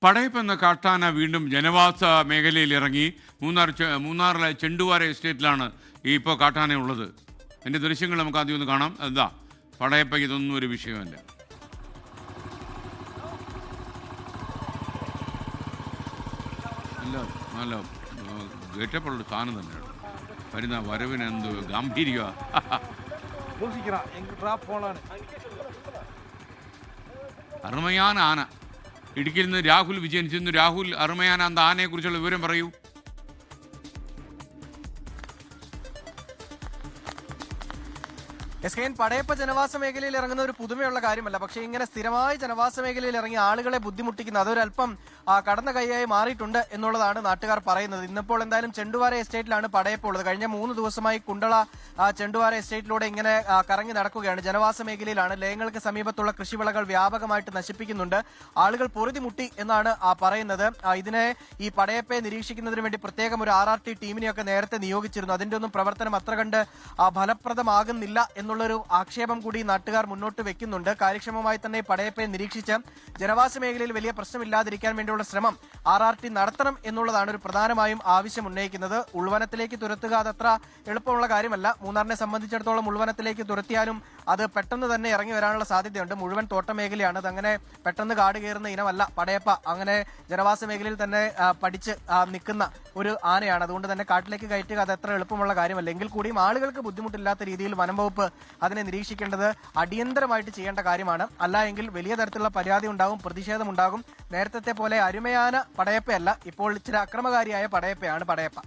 പടയപ്പ് എന്ന കാട്ടാന വീണ്ടും ജനവാസ മേഖലയിൽ ഇറങ്ങി. മൂന്നാറിലെ ചെണ്ടുവാര എസ്റ്റേറ്റിലാണ് ഇപ്പോൾ കാട്ടാന ഉള്ളത്. എൻ്റെ ദൃശ്യങ്ങൾ നമുക്ക് ആദ്യം ഒന്ന് കാണാം. എന്താ പടയപ്പ, ഇതൊന്നും ഒരു വിഷയമല്ല. നല്ല നല്ല ഗേറ്റപ്പുള്ള സാധനം തന്നെയാണ്. വരുന്ന വരവിന് എന്ത് ഗാംഭീര്യ. അറുമയാന ആന. ഇടുക്കിയിൽ നിന്ന് രാഹുൽ വിജയൻ ചെന്നു. രാഹുൽ, അറുമയാന എന്ന ആനയെക്കുറിച്ചുള്ള വിവരം പറയൂ. എസ്കെൻ, പടയപ്പ ജനവാസ മേഖലയിൽ ഇറങ്ങുന്ന ഒരു പുതുമയുള്ള കാര്യമല്ല. പക്ഷേ ഇങ്ങനെ സ്ഥിരമായി ജനവാസ മേഖലയിൽ ഇറങ്ങി ആളുകളെ ബുദ്ധിമുട്ടിക്കുന്ന അതൊരല്പം കടന്ന കൈയായി മാറിയിട്ടുണ്ട് എന്നുള്ളതാണ് നാട്ടുകാർ പറയുന്നത്. ഇന്നിപ്പോൾ എന്തായാലും ചെണ്ടുവാര എസ്റ്റേറ്റിലാണ് പടയപ്പ ഉള്ളത്. കഴിഞ്ഞ 3 ദിവസമായി കുണ്ടള ചെണ്ടുവാര എസ്റ്റേറ്റിലൂടെ ഇങ്ങനെ കറങ്ങി നടക്കുകയാണ്. ജനവാസ മേഖലയിലാണ്. ലയങ്ങൾക്ക് സമീപത്തുള്ള കൃഷിവിളകൾ വ്യാപകമായിട്ട് നശിപ്പിക്കുന്നുണ്ട്. ആളുകൾ പൊറുതിമുട്ടി എന്നാണ് പറയുന്നത്. ഇതിനെ ഈ പടയപ്പയെ നിരീക്ഷിക്കുന്നതിന് വേണ്ടി പ്രത്യേകം ഒരു RRT ടീമിനെയൊക്കെ നേരത്തെ നിയോഗിച്ചിരുന്നു. അതിന്റെ ഒന്നും പ്രവർത്തനം അത്ര കണ്ട് ഫലപ്രദമാകുന്നില്ല എന്നുള്ളൊരു ആക്ഷേപം കൂടി നാട്ടുകാർ മുന്നോട്ട് വെക്കുന്നുണ്ട്. കാര്യക്ഷമമായി തന്നെ പടയപ്പയെ നിരീക്ഷിച്ച് ജനവാസ മേഖലയിൽ വലിയ പ്രശ്നമില്ലാതിരിക്കാൻ വേണ്ടിയുള്ള ശ്രമം RRT നടത്തണം എന്നുള്ളതാണ് ഒരു പ്രധാനമായും ആവശ്യം ഉന്നയിക്കുന്നത്. ഉൾവനത്തിലേക്ക് തുരത്തുക അതത്ര എളുപ്പമുള്ള കാര്യമല്ല. മൂന്നാറിനെ സംബന്ധിച്ചിടത്തോളം ഉൾവനത്തിലേക്ക് തുരത്തിയാലും അത് പെട്ടെന്ന് തന്നെ ഇറങ്ങി വരാനുള്ള സാധ്യതയുണ്ട്. മുഴുവൻ തോട്ട മേഖലയാണ്. അതങ്ങനെ പെട്ടെന്ന് കാട് കയറുന്ന ഇനമല്ല പടയപ്പ. അങ്ങനെ ജനവാസ മേഖലയിൽ തന്നെ പഠിച്ച് നിൽക്കുന്ന ഒരു ആനയാണ്. അതുകൊണ്ട് തന്നെ കാട്ടിലേക്ക് കയറ്റുക അത് അത്ര എളുപ്പമുള്ള കാര്യമല്ല. എങ്കിൽ കൂടിയും ആളുകൾക്ക് ബുദ്ധിമുട്ടില്ലാത്ത രീതിയിൽ വനം വകുപ്പ് അതിനെ നിരീക്ഷിക്കേണ്ടത് അടിയന്തരമായിട്ട് ചെയ്യേണ്ട കാര്യമാണ്. അല്ല എങ്കിൽ വലിയ തരത്തിലുള്ള പരാതി ഉണ്ടാകും, പ്രതിഷേധമുണ്ടാകും. നേരത്തെ പോലെ അരുമയാന പടയപ്പയല്ല, ഇപ്പോൾ ഇച്ചിരി അക്രമകാരിയായ പടയപ്പയാണ് പടയപ്പ.